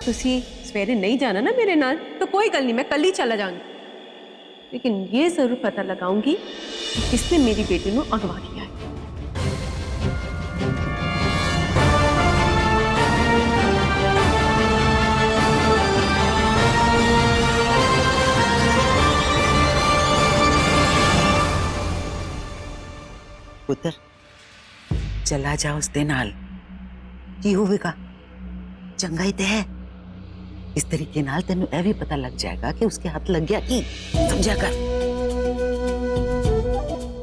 तुसी सवेरे नहीं जाना ना मेरे नाल तो कोई गल नहीं, मैं कल ही चला जाऊंगी, लेकिन ये जरूर पता लगाऊंगी कि किसने मेरी बेटी को अगवा किया है। पुत्र चला जा उसदे नाल की होवेगा, चंगा ही ते है। इस तरीके नाल तेनू यह भी पता लग जाएगा कि उसके हाथ लग गया की, समझा कर।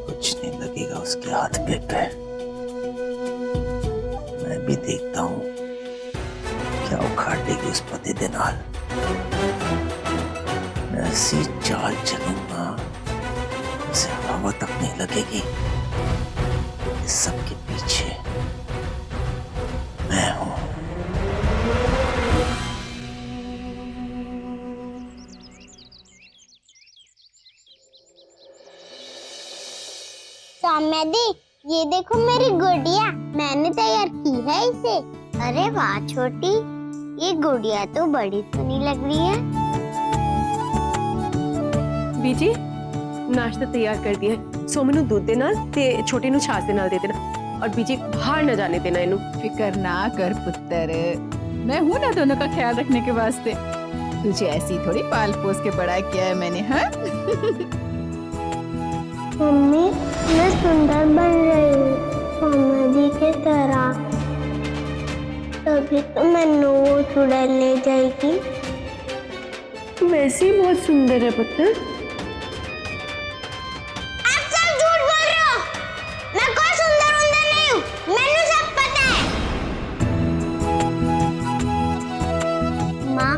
कुछ नहीं लगेगा उसके हाथ पे। मैं भी देखता हूँ क्या उखाड़ लेगी उस पति दे नाल। मैं ऐसी चाल चलूंगा उसे हवा तक नहीं लगेगी। इस सबके पीछे मैं हूं। सौम्या दी, ये देखो मेरी गुड़िया, मैंने तैयार की है इसे। अरे वाह छोटी, ये गुड़िया तो बड़ी सुनी लग रही है। बीजी नाश्ता तैयार कर दिया है, सोमू नू दूध दे नाल ते छोटी नू छाछ दे नाल दे देना, और बीजी बाहर न जाने देना इनू। फिकर ना कर पुत्र, मैं हूं ना दोनों का ख्याल रखने के वास्ते। तुझे ऐसी थोड़ी पाल पोस के बड़ा किया है मैंने, हाँ? मम्मी मैं सुंदर बन रही हूँ सौम्या दी के तरह, तभी तो मैनू वो चुड़ैल ले जाएगी। वैसे ही बहुत सुंदर है पुत्र। आप सब झूठ बोल रहे हो, मैं कोई सुंदर नहीं हूँ, मैनू सब पता है। माँ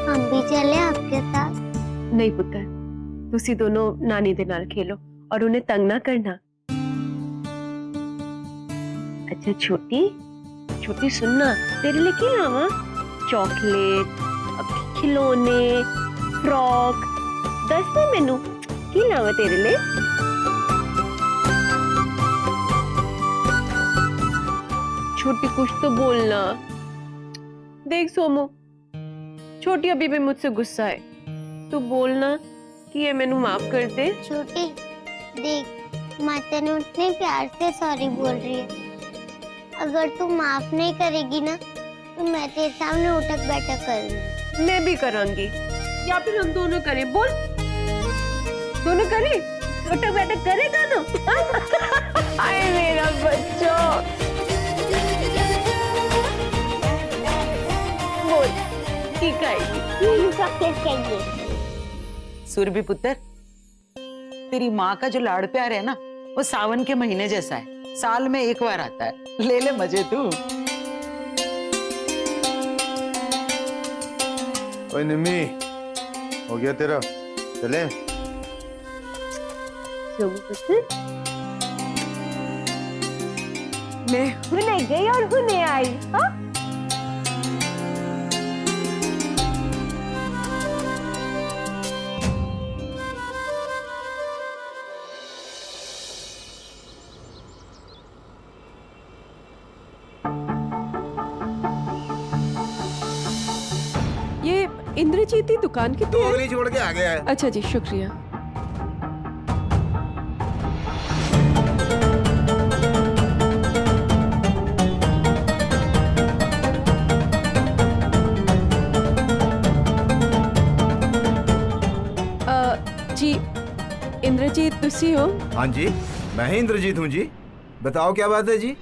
हम भी चले आपके साथ? नहीं पुत्र, तुसी दोनों नानी दे नाल खेलो और उन्हें तंग ना करना। अच्छा छोटी छोटी सुनना, तेरे लिए क्या लावा? चॉकलेट, खिलौने, फ्रॉक, दस दे मेनू की लावा तेरे लिए। छोटी कुछ तो बोलना। देख सोमू, छोटी अभी भी मुझसे गुस्सा है, तू बोलना कि ये मैनू माफ कर दे। छोटी देख, माता ने उतने प्यार से सॉरी बोल रही है। अगर तू माफ नहीं करेगी ना तो मैं तेरे सामने उठक बैठक करूंगी। मैं भी करांगी, या फिर हम दोनों करें। बोल, दोनों करें, उठक बैठक करें दोनों। आए मेरा बच्चा, बोल ठीक है। चॉकलेट चाहिए। सुरभि पुत्र, तेरी माँ का जो लाड़ प्यार है ना, वो सावन के महीने जैसा है, साल में एक बार आता है। ले ले मजे तू। ओए निम्मी, हो गया तेरा? चले? मैं हुने गई और हुने आई। हाँ? ये इंद्रजीत की दुकान कितनी है? अगली छोड़ के आ गया है। अच्छा जी, शुक्रिया। जी इंद्रजीत तुसी हो? हाँ जी, मैं ही इंद्रजीत हूँ जी। बताओ क्या बात है जी?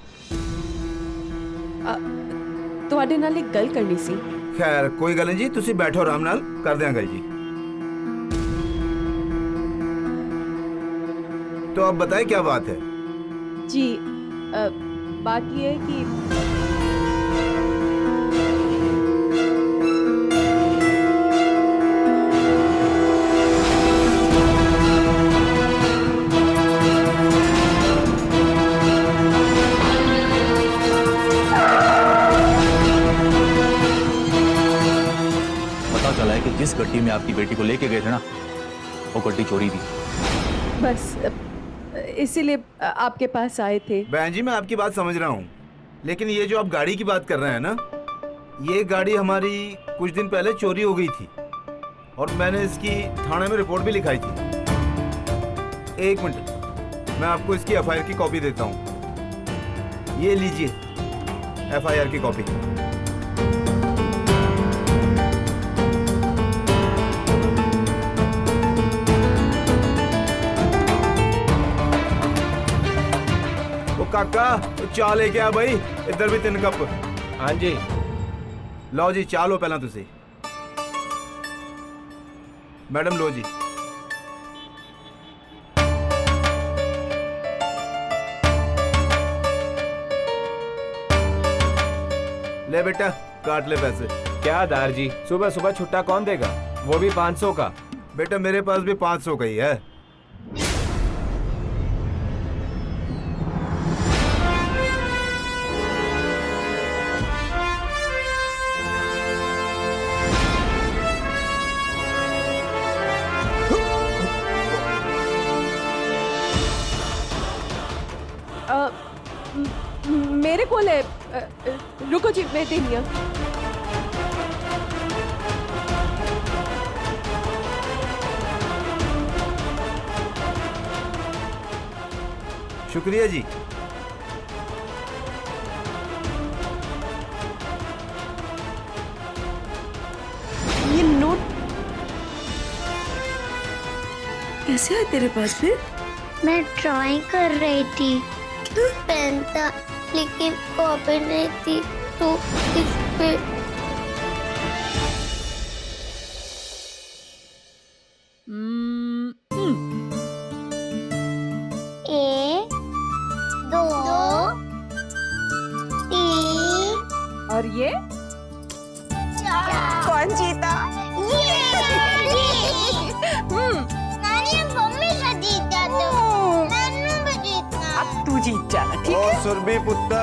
ਤੁਹਾਡੇ ਨਾਲ एक गल करनी सी। खैर कोई गल नहीं जी, तुसी बैठो आराम नाल, कर देंगे जी। तो अब बताए क्या बात है? जी बात ये है कि चला है कि जिस गड्डी में आपकी बेटी को लेके गए थे ना, वो गड्डी चोरी थी। बस इसीलिए आपके पास आए थे। बहन जी मैं आपकी बात समझ रहा हूँ, लेकिन ये जो आप गाड़ी की बात कर रहे हैं ना, ये गाड़ी हमारी कुछ दिन पहले चोरी हो गई थी और मैंने इसकी थाने में रिपोर्ट भी लिखाई थी। एक मिनट, मैं आपको इसकी एफआईआर की कॉपी देता हूँ। ये लीजिए एफआईआर की कॉपी। ओ काका, चाय लेके आ भाई, इधर भी 3 कप। हाँ जी, लो जी चाह लो पहला तुसी। मैडम लो जी। ले बेटा, काट ले पैसे। क्या दार जी, सुबह सुबह छुट्टा कौन देगा, वो भी 500 का। बेटा मेरे पास भी 500 का ही है। मेरे को ले, रुको जी, मैं देनी हूँ। शुक्रिया जी। ये नोट कैसे है तेरे पास फिर? मैं ड्राइंग कर रही थी, पेन था लेकिन कॉपी नहीं थी तो इस पे एक, 2, 3 और ये 4। कौन जीता? नानी मम्मी का जीता तो नानू भी जीतना। अब तू जीत जाना, ठीक ओ है? सुरभि पुत्र,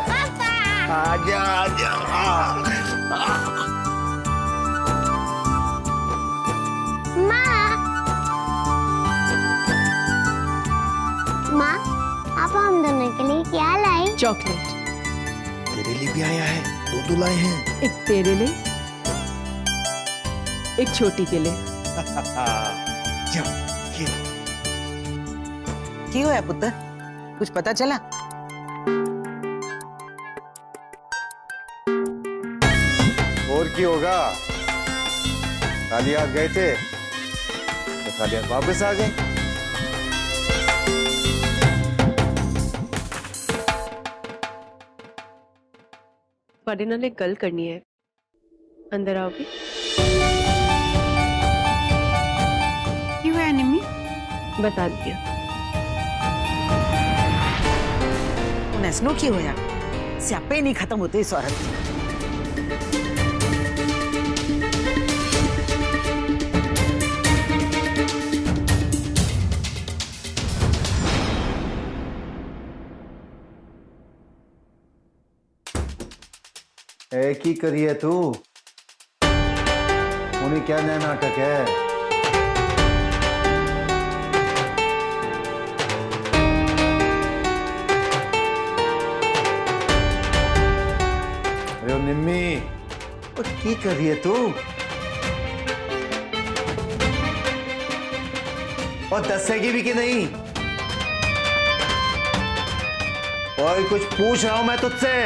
पापा आजा आजा। माँ, आप हम दोनों के लिए क्या लाई? चॉकलेट, तेरे लिए भी आया है, 2 लाए हैं। एक तेरे लिए, एक छोटी के लिए। जा, ये क्यों है पुत्र, कुछ पता चला? और की होगा, खाली हाथ गए थे तो खाली हाथ वापस आ गए। ਤੁਹਾਡੇ ਨਾਲ एक गल करनी है, अंदर आओगे? क्यों है निम्मी? बता दिया। नैसनो की होया, स्यापे नहीं खत्म होते इस औरत की। एक ही करिए तू, उन्हें क्या नया नाटक है। अरे ओ निम्मी, ओ की करिए तू, और दसेगी भी कि नहीं? और कुछ पूछ रहा हूं मैं तुझसे।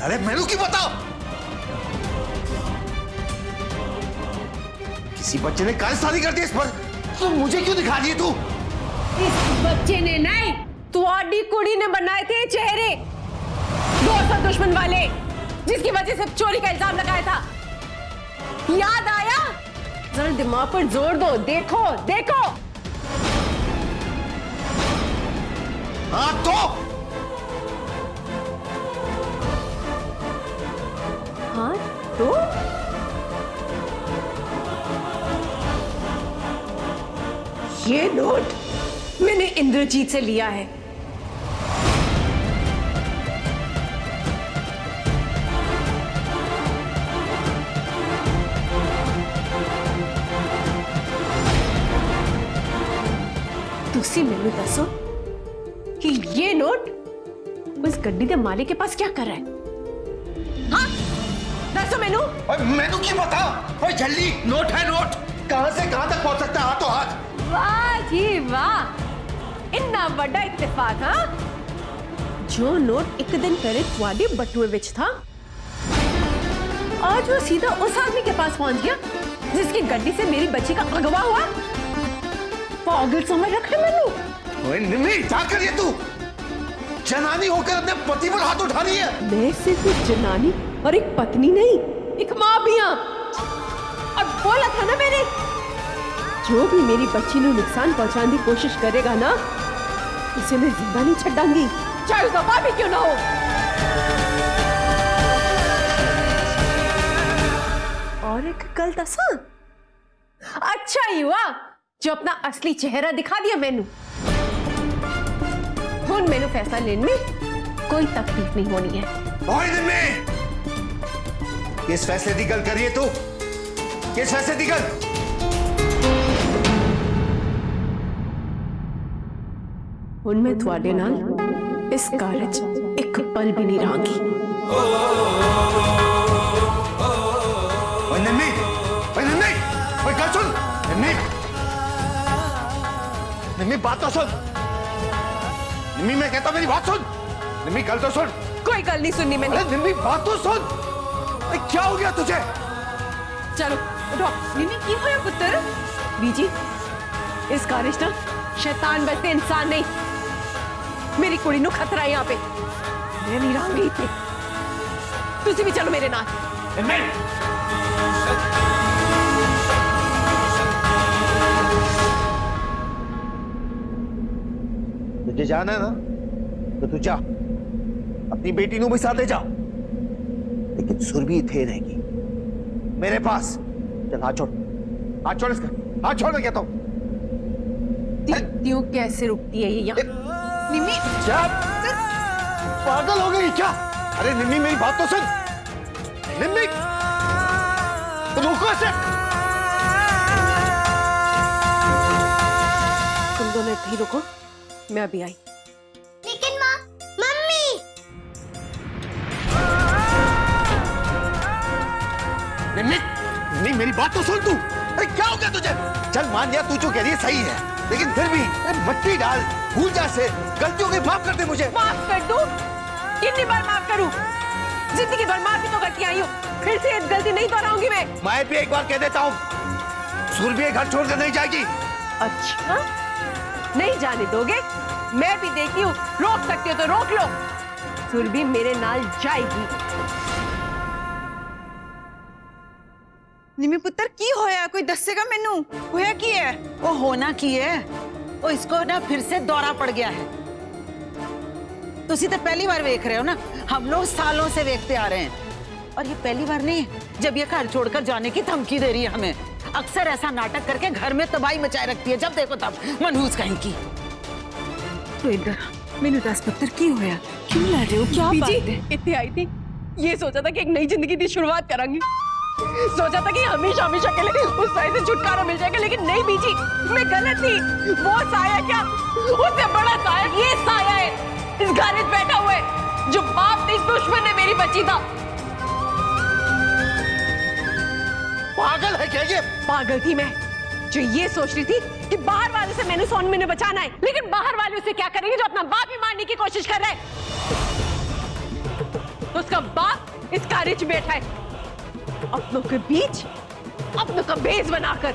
अरे मेनू की बताओ, किसी बच्चे ने कारस्तानी कर दी इस पर, तो मुझे क्यों दिखा रही है तू? इस बच्चे ने नहीं, तुम्हारी कुड़ी ने बनाए थे चेहरे, दोस्त और दुश्मन वाले, जिसकी वजह से चोरी का इल्जाम लगाया था। याद आया? जरा दिमाग पर जोर दो, देखो देखो। हाँ तो हाँ तो ये नोट मैंने इंद्रजीत से लिया है। तुसी मैनू दसो कि ये नोट उस गड्डी के मालिक के पास क्या कर रहा है? हाँ दसो मैनू। मेनू की बताओ। ओए जल्दी, नोट है नोट, कहां से कहां तक पहुंच सकता है हाथों हाथ? वाह जी वाह, इन्ना बड़ा इत्तेफाक। हाँ, जो नोट एक दिन पहले तुम्हारे बटुए विच था, आज वो सीधा उस आदमी के पास पहुंच गया जिसकी गड्डी से मेरी बच्ची का अगवा हुआ। पागल समझ रखे मैनू। ओए निम्मी, क्या कर रही है तू? जनानी होकर अपने पति पर हाथ उठा रही है। मैं सिर्फ एक जनानी और एक पत्नी नहीं, एक माँ भी हूं। और बोला था ना मैंने, जो भी मेरी बच्ची को नुकसान पहुंचाने की कोशिश करेगा ना, उसे मैं जिंदा नहीं छड्डांगी, चाहे उसका बाप भी क्यों ना हो। और एक गल दसा, अच्छा ही हुआ जो अपना असली चेहरा दिखा दिया मैनू। हुन मैनू फैसला लेने में कोई तकलीफ नहीं होनी है। ओए निम्मी, किस फैसले की गल कर रही है तू? किस फैसले की गल? हुन मैं थोड़े नाल इस कारज एक पल भी नहीं रहांगी। ओए निम्मी, ओए निम्मी, ओए गल सुन निम्मी, निम्मी बात तो सुन। निम्मी, मैं कहता हूं मेरी बात सुन। निम्मी गल तो सुन। कोई गल नहीं सुननी मैंने। अरे निम्मी बात तो सुन। अरे क्या हो गया तुझे? चलो उठो। निम्मी की होया पुत्र? बीजी, इस कारज ना शैतान बसते इंसान नहीं, मेरी कुड़ी नु खतरा है यहाँ पे। मैं नहीं रहूंगी इतनी, तुसी भी चलो मेरे नाल। तुझे जाना है ना, तो तू जा, अपनी बेटी को भी साथ ले जा, लेकिन सुरभि थे रहेगी मेरे पास। चल हाथ छोड़, हाथ छोड़ इसका, हाथ छोड़, मैं कहता हूं। क्यों कैसे रुकती है ये यहाँ? निम्मी, क्या पागल हो गई क्या? अरे निम्मी मेरी बात तो सुन। निम्मी रुको से। तुम दोनों इतने ही रुको, मैं अभी आई। लेकिन माँ, मम्मी। निम्मी, निम्मी मेरी बात तो सुन तू। अरे क्या हो गया तुझे? चल मान लिया तू जो कह रही है सही है, लेकिन फिर भी मट्टी डाल, भूल जा से, गलतियों के माफ कर दे मुझे। माफ कर दूं? कितनी बार माफ करूं? जिंदगी भर माफी तो करती आई हूँ, फिर से एक गलती नहीं दोहराऊंगी मैं भी एक बार कह देता हूँ, सुरभि घर छोड़कर नहीं जाएगी। अच्छा, नहीं जाने दोगे? मैं भी देखती हूँ, रोक सकती हो तो रोक लो। सुरभि मेरे नाल जाएगी। निम्मी पुत्र की होया? कोई दसेगा मैनू? होया की है? वो होना की है, वो इसको ना फिर से दौरा पड़ गया है। तुसी तो पहली बार देख रहे हो ना, हम लोग सालों से देखते आ रहे हैं, और ये पहली बार नहीं है जब ये घर छोड़कर जाने की धमकी दे रही है हमें। अक्सर ऐसा नाटक करके घर में तबाही मचाए रखती है, जब देखो तब मनहूस कहीं की। तो इधर मैनू दस पुत्र की होया? क्यों ला रहे हो? क्या बात है? इतनी आई थी, ये सोचा था कि एक नई जिंदगी की शुरुआत करेंगे, सोचा था कि हमेशा हमेशा के लिए उस साए से छुटकारा मिल जाएगा, लेकिन नहीं बीजी, मैं गलत थी। वो साया क्या, उससे बड़ा साया ये साया है, इस घर में बैठा हुआ है, जो बाप नहीं दुश्मन है मेरी बच्ची था। पागल है क्या ये? पागल थी मैं, जो ये सोच रही थी कि बाहर वालों से मैंने सोन मैंने बचाना है, लेकिन बाहर वाले उसे क्या करेंगे जो अपना बाप ही मारने की कोशिश कर रहे हैं। तो उसका बाप इस कार्य में बैठा है, अपनों के बीच अपनों का बेस बनाकर।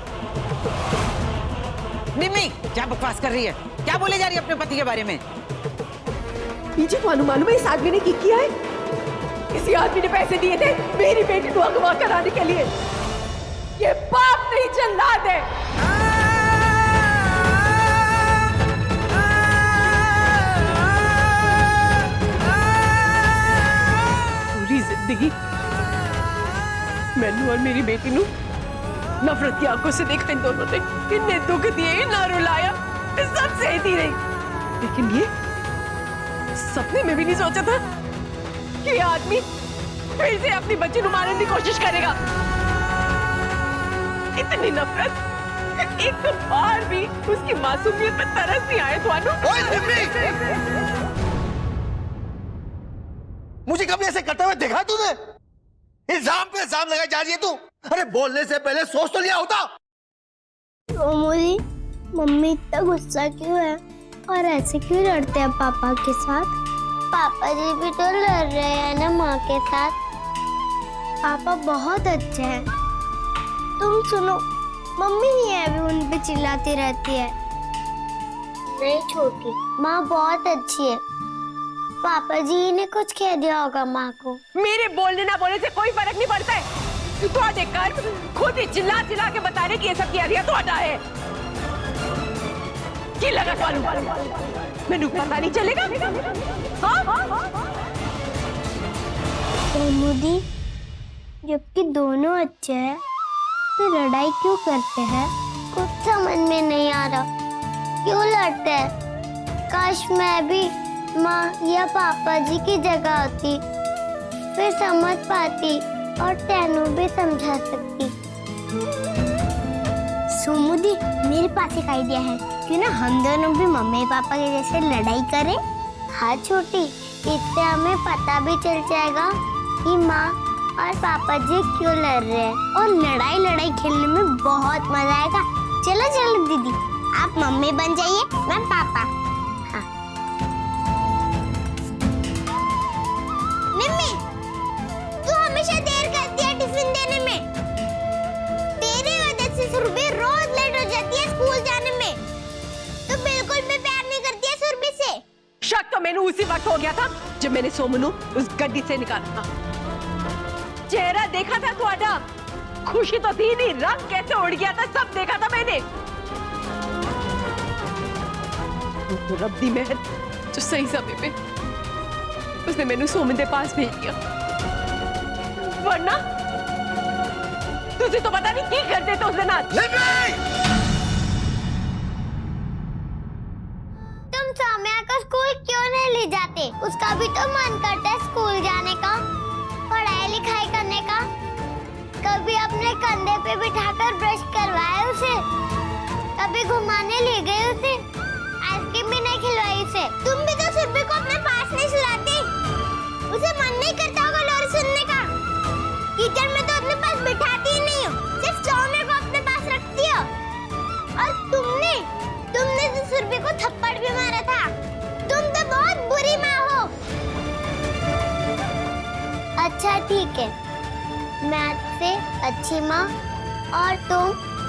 निम्मी, क्या बकवास कर रही है? क्या बोले जा रही है अपने पति के बारे में? पीछे को मालूम है इस आदमी ने क्या किया है? किसी आदमी ने पैसे दिए थे मेरी बेटी को अगवा कराने के लिए। ये बाप नहीं जल्लाद है। पूरी जिंदगी मैनू और मेरी बेटी नू नफरत की आंखों से देखते इन दोनों ने। इनने दुख दिए, ना रुलाया, सब सहती रही। लेकिन ये सपने में भी नहीं सोचा था कि ये आदमी फिर से अपनी बच्ची को मारने की कोशिश करेगा। इतनी नफरत एक बार भी उसकी मासूमियत पे तरस नहीं आए तो मुझे कभी ऐसे करते हुए देखा तूने? इल्जाम पे इल्जाम लगाई जा रही है तू। अरे बोलने से पहले सोच तो लिया होता। मोदी, मम्मी इतना गुस्सा क्यों है और ऐसे क्यों लड़ते हैं पापा के साथ? पापा जी भी तो लड़ रहे हैं ना माँ के साथ। पापा बहुत अच्छे हैं। तुम सुनो, मम्मी ही है अभी उन पे चिल्लाती रहती है। नहीं छोटी, माँ बहुत अच्छी है। पापा जी ने कुछ कह दिया होगा माँ को। मेरे बोलने ना बोलने से कोई फर्क नहीं पड़ता है। तो देखकर खुद ही चिल्ला चिल्ला के बता रहे कि ये सब किया दिया तो अदा है। की लगा मैनू पता नहीं चलेगा? हाँ? तो मोदी, जबकि दोनों अच्छे हैं तो लड़ाई क्यों करते हैं? कुछ समझ में नहीं आ रहा। क्यों लड़ते हैं? काश मैं भी माँ या पापा जी की जगह होती, फिर समझ पाती और तेनू भी समझा सकती। सुमुदी, मेरे पास एक आइडिया है। क्यों ना हम दोनों भी मम्मी पापा के जैसे लड़ाई करें? हाँ छोटी, इससे हमें पता भी चल जाएगा कि माँ और पापा जी क्यों लड़ रहे हैं, और लड़ाई खेलने में बहुत मजा आएगा। चलो चलो दीदी, आप मम्मी बन जाइए, मैं पापा। हाँ। निम्मी, तू हमेशा देर करती है टिफिन देने में। तेरी वजह से सुरभि रोज लेट हो जाती है स्कूल जाने में। तू बिल्कुल भी प्यार नहीं करती है सुरभि से। शक तो मैंने उसी वक्त हो गया था जब मैंने सोमनू उस गड्डी से निकाला था। चेहरा देखा था तुम्हारा, खुशी तो थी नहीं, रंग कैसे उड़ गया था सब देखा था मैंने। तो रब्बी मेहर जो सही समय पे उसने मैंने सोमन के पास भेज दिया, वरना तुझे तो पता नहीं क्या करते थे उस दिन। तुम सौम्या को स्कूल क्यों नहीं ले जाते? उसका भी तो मन करता है स्कूल जाने का, पढ़ाई लिखाई करने का। कभी अपने कंधे पे बिठाकर ब्रश करवाए उसे, कभी घुमाने ले गए उसे, आइसक्रीम भी नहीं खिलवाई उसे। तुम भी तो सुरभि को अपने पास नहीं सुलाती। उसे मन नहीं करता होगा लोरी सुनने का। किचन में तो अपने पास बिठाती ही नहीं हो, सिर्फ सौम्या को अपने पास रखती हो। और तुमने तो सुरभि को थप्पड़ भी मारा था। तुम तो बहुत बुरी माँ हो। अच्छा ठीक है, मैं आज से अच्छी माँ और तुम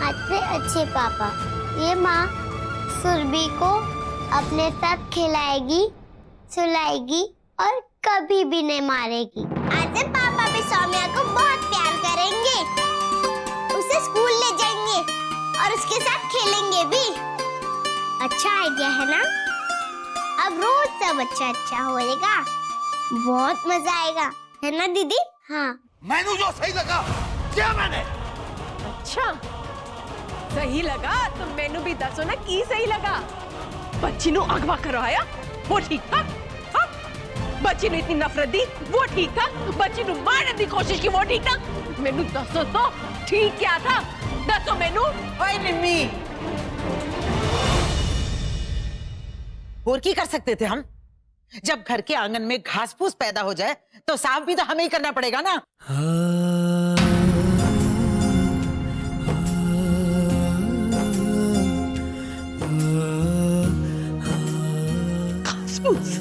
आज से अच्छे पापा। ये माँ सुरभि को अपने साथ खिलाएगी, सुलाएगी और कभी भी नहीं मारेगी। आज से पापा भी सौम्या को बहुत प्यार करेंगे, उसे स्कूल ले जाएंगे और उसके साथ खेलेंगे भी। अच्छा आइडिया है ना? अब रोज सब अच्छा होएगा, बहुत मजा आएगा, है ना दीदी? हाँ। मैनू जो सही लगा क्या मैंने? अच्छा सही लगा तो मैनू भी दसो ना की सही लगा। बच्ची नु अगवा करवाया वो ठीक था? हाँ? बच्ची ने इतनी नफरत दी वो ठीक था? बच्ची नु मारने की कोशिश की वो ठीक था? मैनू दसो तो ठीक क्या था? दसो मैनू। ओए निम्मी, और की कर सकते थे हम? जब घर के आंगन में घास फूस पैदा हो जाए तो साफ भी तो हमें ही करना पड़ेगा ना। घास फूस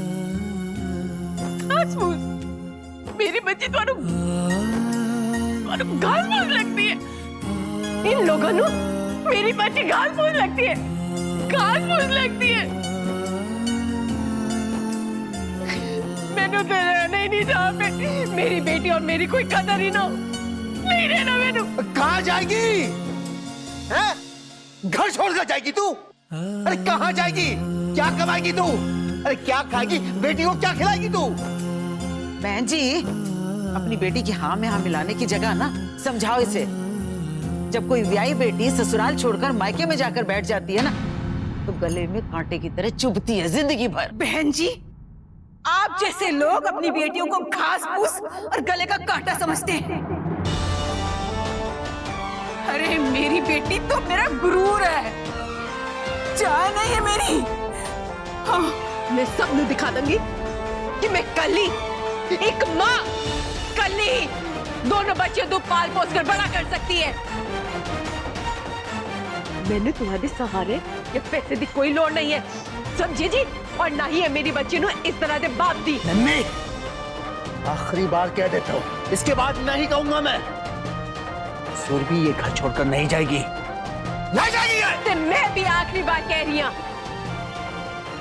कनु मेरी बच्ची घास फूस लगती है, घास फूस लगती है। मैंने तो रहना ही नहीं जहाँ पे मेरी बेटी और मेरी कोई कदर ही ना हो। नहीं रहना मैंने। कहाँ जाएगी? हैं? घर छोड़कर जाएगी तू? अरे कहाँ जाएगी? क्या कमाएगी तू? अरे क्या खाएगी? बेटी को क्या खिलाएगी तू? बहन जी, अपनी बेटी की हाँ में हाँ मिलाने की जगह ना समझाओ इसे। जब कोई ब्याही बेटी ससुराल छोड़कर मायके में जाकर बैठ जाती है ना, तो गले में कांटे की तरह चुभती है जिंदगी भर। बहन जी, आप जैसे लोग अपनी बेटियों को घास फूस और गले का कांटा समझते हैं। अरे मेरी बेटी तो मेरा गुरूर है, जान नहीं है मेरी। हाँ, मैं सबने दिखा दूंगी कि मैं कली एक माँ कली दोनों बच्चे दो पाल पोस कर बड़ा कर सकती है। मैंने तुम्हारे सहारे या पैसे की कोई लोड़ नहीं है, समझी जी? और ना ही है मेरी बच्ची नु इस तरह से बाप दी। नन्ही, आखिरी बार कह देता हूँ, इसके बाद नहीं कहूंगा मैं। सुरभि ये घर छोड़कर नहीं जाएगी, नहीं जाएगी ये। ते मैं भी आखिरी बार कह रही हूँ,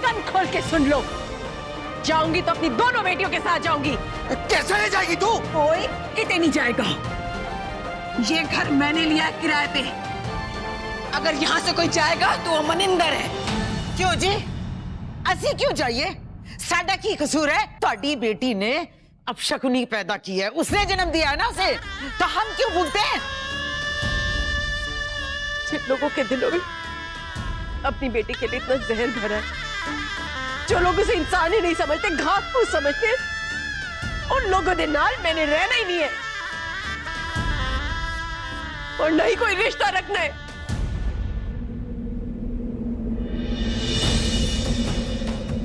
कान खोल के सुन लो। जाऊंगी तो अपनी दोनों बेटियों के साथ जाऊंगी। कैसे ले जाएगी तू? कोई कितने नहीं जाएगा। ये घर मैंने लिया है किराए पे। अगर यहाँ से कोई जाएगा तो वो मनिंदर है। क्यों जी? असी क्यों जाइए? साडा की कसूर है? ਤੁਹਾਡੀ बेटी ने अपशकुनी पैदा की है, उसने जन्म दिया है ना उसे, तो हम क्यों भुगते हैं? जिन लोगों के दिलों में अपनी बेटी के लिए इतना जहर भरा है, जो लोग उसे इंसान ही नहीं समझते, घास फूस समझते हैं, उन लोगों के नाल मैंने रहना ही नहीं है और न ही कोई रिश्ता रखना है।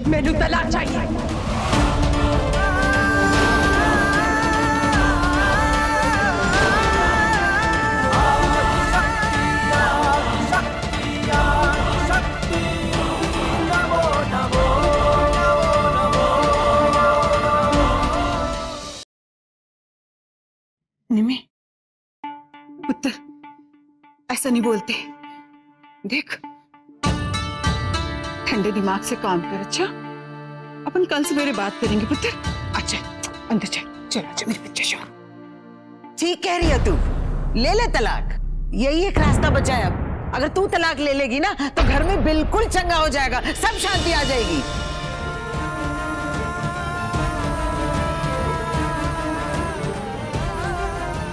मैनू तलाक चाहिए। निमी, पुत्र, ऐसा नहीं बोलते। देख, ठंडे दिमाग से काम कर। अच्छा, अपन कल सवेरे बात करेंगे पुत्र। अच्छा, अंदर चल, चल आजा मेरे बच्चे। शाम ठीक कह रही है तू, ले तलाक, यही एक रास्ता बचा है अब। अगर तू तलाक ले लेगी ना, तो घर में बिल्कुल चंगा हो जाएगा, सब शांति आ जाएगी।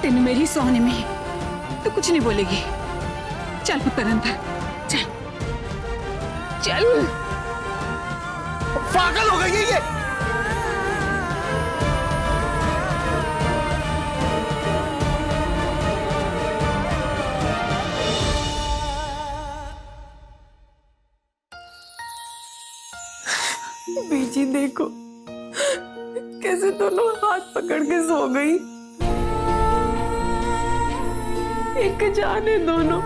तेने मेरी सोने में तो कुछ नहीं बोलेगी। चल पुत्र अंदर, चल चल। पागल हो गई है ये। बीजी देखो कैसे दोनों हाथ पकड़ के सो गई। एक जाने दोनों,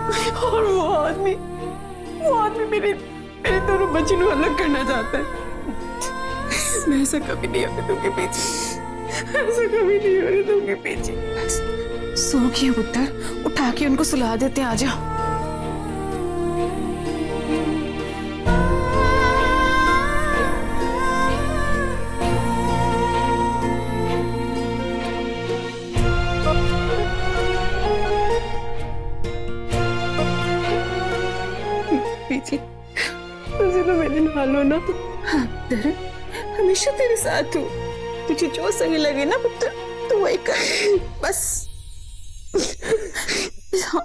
और वो आदमी मेरे दोनों बच्चों को अलग करना चाहता है। मैं ऐसा कभी नहीं होने दूंगी पीछे, ऐसा कभी नहीं होने दूंगी पीछे। सो गए पुत्र, उठा के उनको सुला देते। आ जाओ। पीछे तुझे तो मेरे नाल हो ना। हाँ पुत्र, हमेशा तेरे साथ हूँ। तुझे जो सही लगे ना पुत्र, तो वही कर बस। हाँ।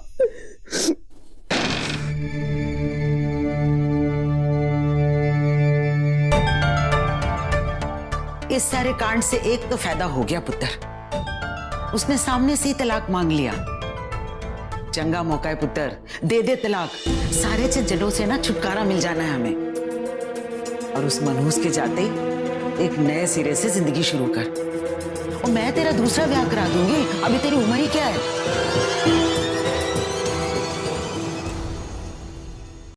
इस सारे कांड से एक तो फायदा हो गया पुत्र, उसने सामने से ही तलाक मांग लिया। चंगा मौका है पुत्र, दे दे तलाक, सारे झंझटों से ना छुटकारा मिल जाना है हमें। और उस मनहूस के जाते ही एक नए सिरे से जिंदगी शुरू कर। और मैं तेरा दूसरा ब्याह करा दूंगी, अभी तेरी उम्र ही क्या है।